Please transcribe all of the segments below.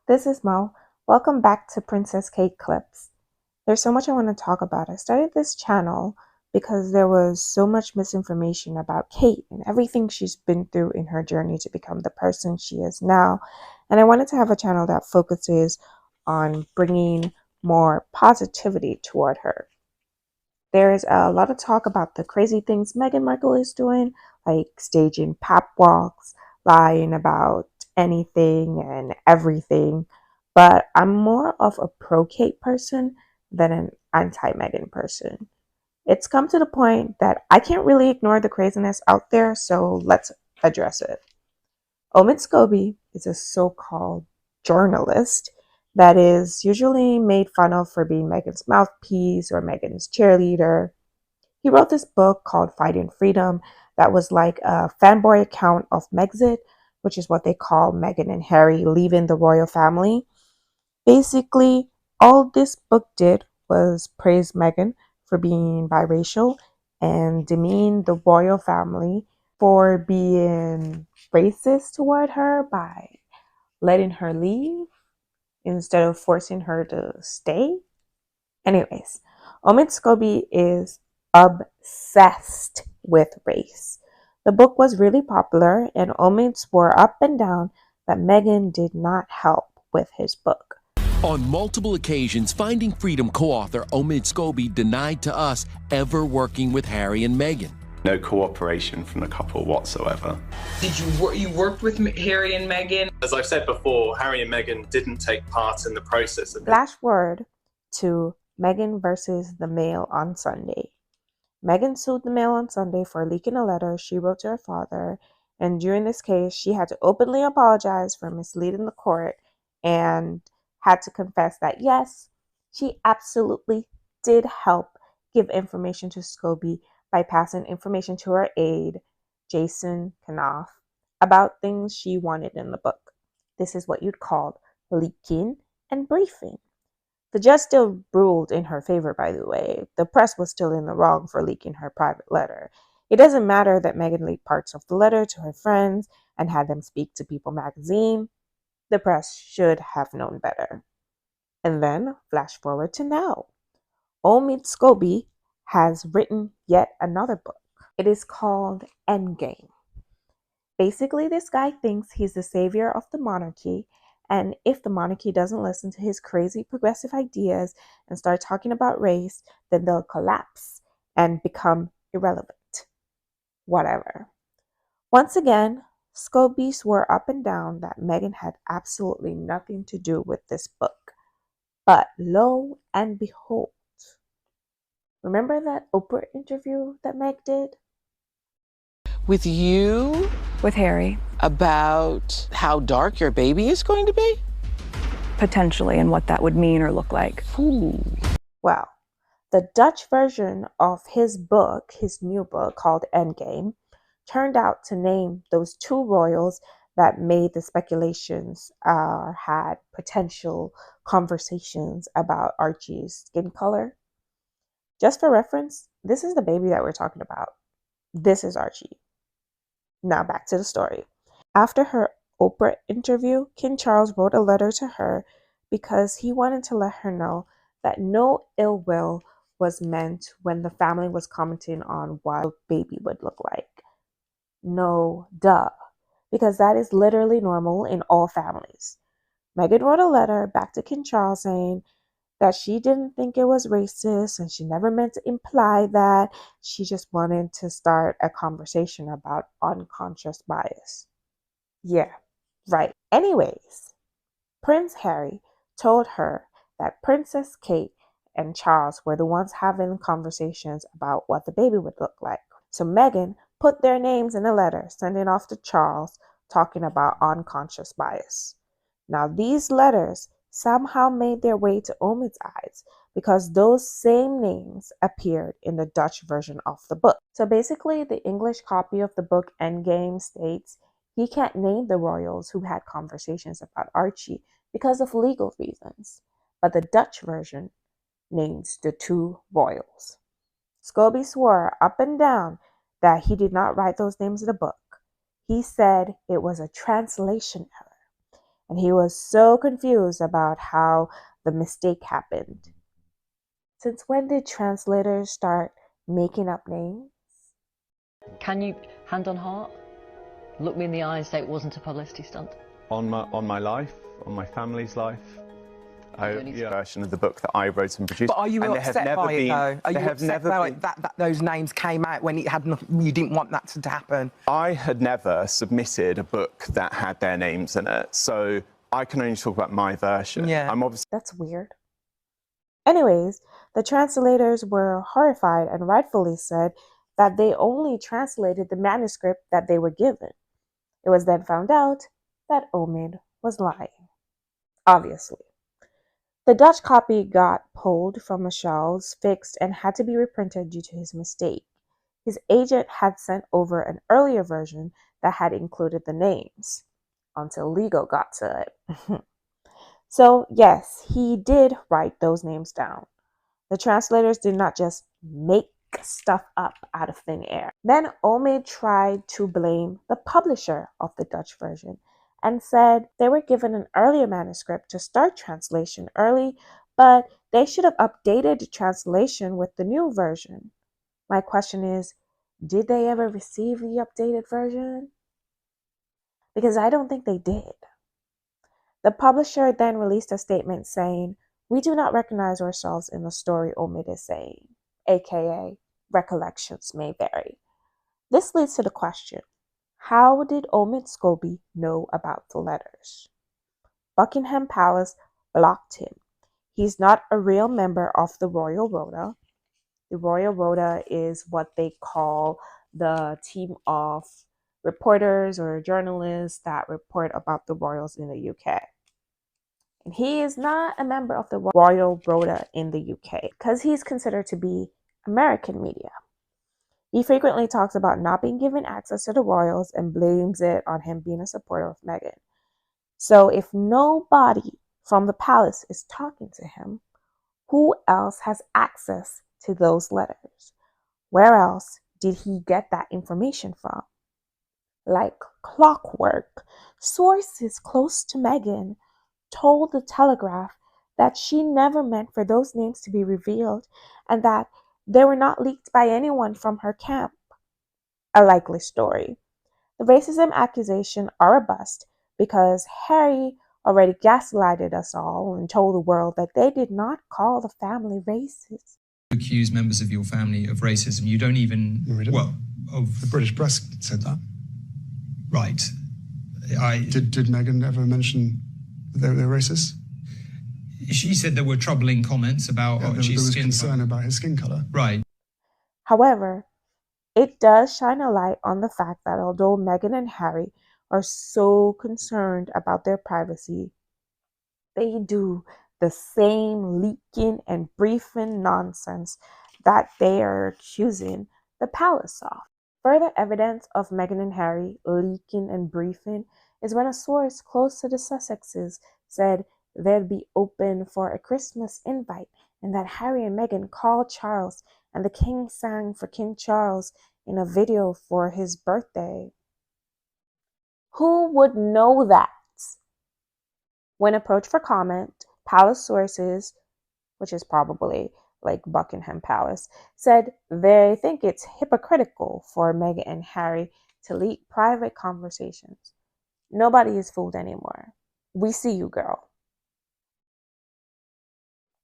This is Mo. Welcome back to Princess Kate Clips. There's so much I want to talk about. I started this channel because there was so much misinformation about Kate and everything she's been through in her journey to become the person she is now. And I wanted to have a channel that focuses on bringing more positivity toward her. There's a lot of talk about the crazy things Meghan Markle is doing, like staging pap walks, lying about anything and everything. But I'm more of a pro Kate person than an anti Meghan person. It's come to the point that I can't really ignore the craziness out there, so let's address it. Omid Scobie is a so-called journalist that is usually made fun of for being Meghan's mouthpiece or Meghan's cheerleader. He wrote this book called Fighting Freedom that was like a fanboy account of Megxit, which is what they call Meghan and Harry leaving the royal family. Basically, all this book did was praise Meghan for being biracial and demean the royal family for being racist toward her by letting her leave instead of forcing her to stay. Anyways, Omid Scobie is obsessed with race. The book was really popular, and Omid swore up and down that Meghan did not help with his book. On multiple occasions, Finding Freedom co-author Omid Scobie denied to us ever working with Harry and Meghan. No cooperation from the couple whatsoever. Did you worked with Harry and Meghan? As I've said before, Harry and Meghan didn't take part in the process of Flash forward to Meghan versus the Mail on Sunday. Meghan sued the Mail on Sunday for leaking a letter she wrote to her father, and during this case, she had to openly apologize for misleading the court and had to confess that yes, she absolutely did help give information to Scobie by passing information to her aide, Jason Knopf, about things she wanted in the book. This is what you'd call leaking and briefing. The judge still ruled in her favor, by the way. The press was still in the wrong for leaking her private letter. It doesn't matter that Meghan leaked parts of the letter to her friends and had them speak to People magazine. The press should have known better. And then, flash forward to now. Omid Scobie has written yet another book. It is called Endgame. Basically, this guy thinks he's the savior of the monarchy, and if the monarchy doesn't listen to his crazy progressive ideas and start talking about race, then they'll collapse and become irrelevant. Whatever. Once again, Scobie swore up and down that Meghan had absolutely nothing to do with this book. But lo and behold, remember that Oprah interview that Meg did? With you? With Harry, About how dark your baby is going to be? potentially, and what that would mean or look like. Ooh. Well, the Dutch version of his book, his new book called Endgame, turned out to name those two royals that made the speculations had potential conversations about Archie's skin color. Just for reference, this is the baby that we're talking about. This is Archie. Now back to the story. After her Oprah interview, King Charles wrote a letter to her because he wanted to let her know that no ill will was meant when the family was commenting on what a baby would look like. No, duh, because that is literally normal in all families. Meghan wrote a letter back to King Charles saying that she didn't think it was racist and she never meant to imply that. She just wanted to start a conversation about unconscious bias. Yeah, right. Anyways, Prince Harry told her that Princess Kate and Charles were the ones having conversations about what the baby would look like. So Meghan put their names in a letter, sending off to Charles, talking about unconscious bias. Now, these letters somehow made their way to Omid's eyes because those same names appeared in the Dutch version of the book. So basically, the English copy of the book Endgame states he can't name the royals who had conversations about Archie because of legal reasons, but the Dutch version names the two royals. Scobie swore up and down that he did not write those names in the book. He said it was a translation error. and he was so confused about how the mistake happened. Since when did translators start making up names? Can you, hand on heart, look me in the eye and say it wasn't a publicity stunt? On my life, on my family's life. Version of the book that I wrote and produced. But are you upset by it, though? Are you upset by it that those names came out when you didn't want that to happen? I had never submitted a book that had their names in it, so I can only talk about my version. Yeah. I'm obviously... That's weird. Anyways, the translators were horrified and rightfully said that they only translated the manuscript that they were given. It was then found out that Omid was lying. Obviously. The Dutch copy got pulled from the shelves, fixed, and had to be reprinted due to his mistake. His agent had sent over an earlier version that had included the names, until legal got to it. So, yes, he did write those names down. The translators did not just make stuff up out of thin air. Then Omid tried to blame the publisher of the Dutch version and said they were given an earlier manuscript to start translation early, but they should have updated the translation with the new version. My question is, did they ever receive the updated version? Because I don't think they did. The publisher then released a statement saying, "We do not recognize ourselves in the story Omid is saying," aka recollections may vary. This leads to the question, how did Omid Scobie know about the letters? Buckingham Palace blocked him. He's not a real member of the Royal Rota. The Royal Rota is what they call the team of reporters or journalists that report about the royals in the UK. And he is not a member of the Royal Rota in the UK because he's considered to be American media. He frequently talks about not being given access to the royals and blames it on him being a supporter of Meghan. So if nobody from the palace is talking to him, who else has access to those letters? Where else did he get that information from? Like clockwork, sources close to Meghan told the Telegraph that she never meant for those names to be revealed and that they were not leaked by anyone from her camp. A likely story. The racism accusations are a bust because Harry already gaslighted us all and told the world that they did not call the family racist. Accuse members of your family of racism. You don't even... The British press said that. Right. Did Meghan ever mention that they were racist? She said there were troubling comments about there was concern about his skin color. Right. However, it does shine a light on the fact that although Meghan and Harry are so concerned about their privacy, they do the same leaking and briefing nonsense that they are accusing the palace of. Further evidence of Meghan and Harry leaking and briefing is when a source close to the Sussexes said they'd be open for a Christmas invite and that Harry and Meghan called Charles and the king sang for King Charles in a video for his birthday. Who would know that? When approached for comment, palace sources, which is probably like Buckingham Palace, said they think it's hypocritical for Meghan and Harry to leak private conversations. Nobody is fooled anymore. We see you, girl.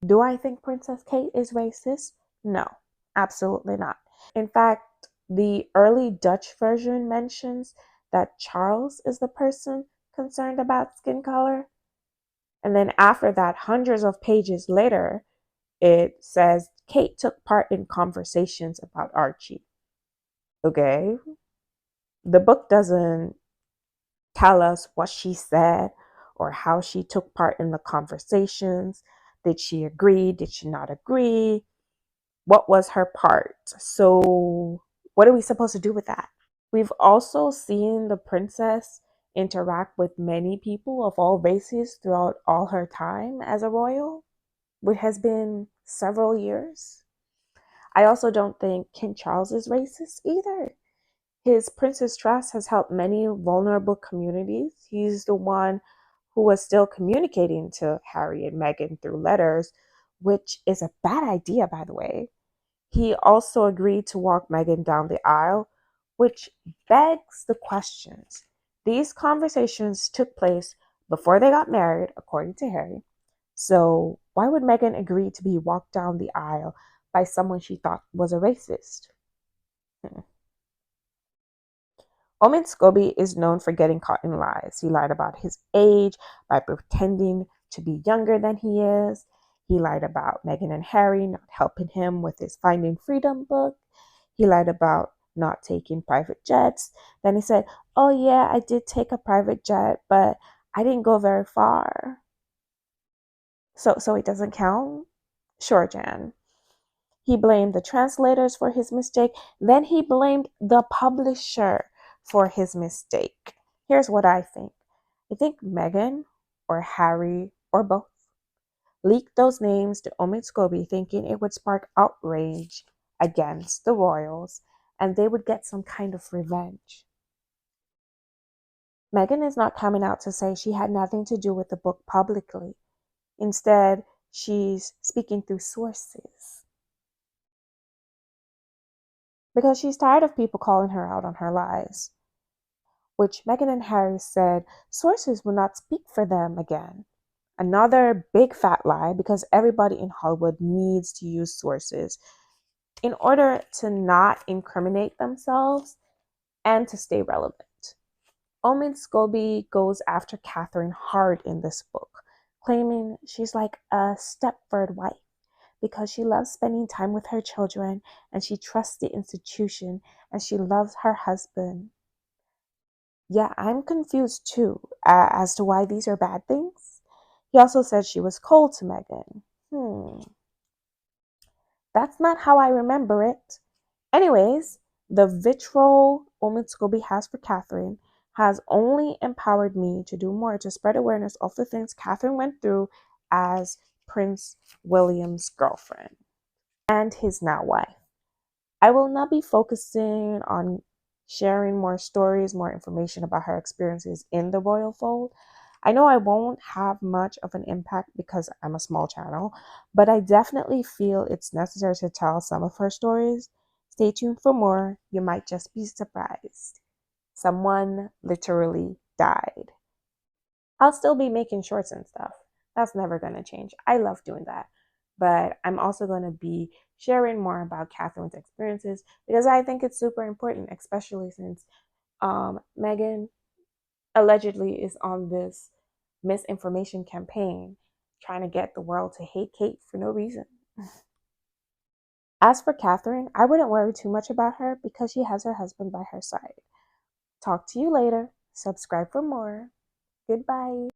Do I think Princess Kate is racist? No, absolutely not. In fact, the early Dutch version mentions that Charles is the person concerned about skin color. And then after that, hundreds of pages later, it says Kate took part in conversations about Archie. Okay? The book doesn't tell us what she said or how she took part in the conversations. Did she agree? Did she not agree? What was her part? So what are we supposed to do with that? We've also seen the princess interact with many people of all races throughout all her time as a royal, which has been several years. I also don't think King Charles is racist either. His Princess Trust has helped many vulnerable communities. He's the one who was still communicating to Harry and Meghan through letters, which is a bad idea, by the way. He also agreed to walk Meghan down the aisle, which begs the questions. These conversations took place before they got married, according to Harry. So why would Meghan agree to be walked down the aisle by someone she thought was a racist? Omid Scobie is known for getting caught in lies. He lied about his age by pretending to be younger than he is. He lied about Meghan and Harry not helping him with his Finding Freedom book. He lied about not taking private jets. Then he said, oh yeah, I did take a private jet, but I didn't go very far. So it doesn't count? Sure, Jan. He blamed the translators for his mistake. Then he blamed the publisher for his mistake. Here's what I think. I think Meghan or Harry or both leaked those names to Omid Scobie thinking it would spark outrage against the royals and they would get some kind of revenge. Meghan is not coming out to say she had nothing to do with the book publicly. Instead, she's speaking through sources. Because she's tired of people calling her out on her lies, which Meghan and Harry said sources will not speak for them again. Another big fat lie, because everybody in Hollywood needs to use sources in order to not incriminate themselves and to stay relevant. Omid Scobie goes after Catherine hard in this book, claiming she's like a Stepford wife because she loves spending time with her children and she trusts the institution and she loves her husband. Yeah, I'm confused too as to why these are bad things. He also said she was cold to Meghan. That's not how I remember it. Anyways, the vitriol Omid Scobie has for Catherine has only empowered me to do more to spread awareness of the things Catherine went through as Prince William's girlfriend and his now wife. I will not be focusing on sharing more stories, more information about her experiences in the royal fold. I know I won't have much of an impact because I'm a small channel, but I definitely feel it's necessary to tell some of her stories. Stay tuned for more. You might just be surprised. Someone literally died. I'll still be making shorts and stuff. That's never going to change. I love doing that. But I'm also going to be sharing more about Catherine's experiences because I think it's super important, especially since Meghan allegedly is on this misinformation campaign trying to get the world to hate Kate for no reason. As for Catherine, I wouldn't worry too much about her because she has her husband by her side. Talk to you later. Subscribe for more. Goodbye.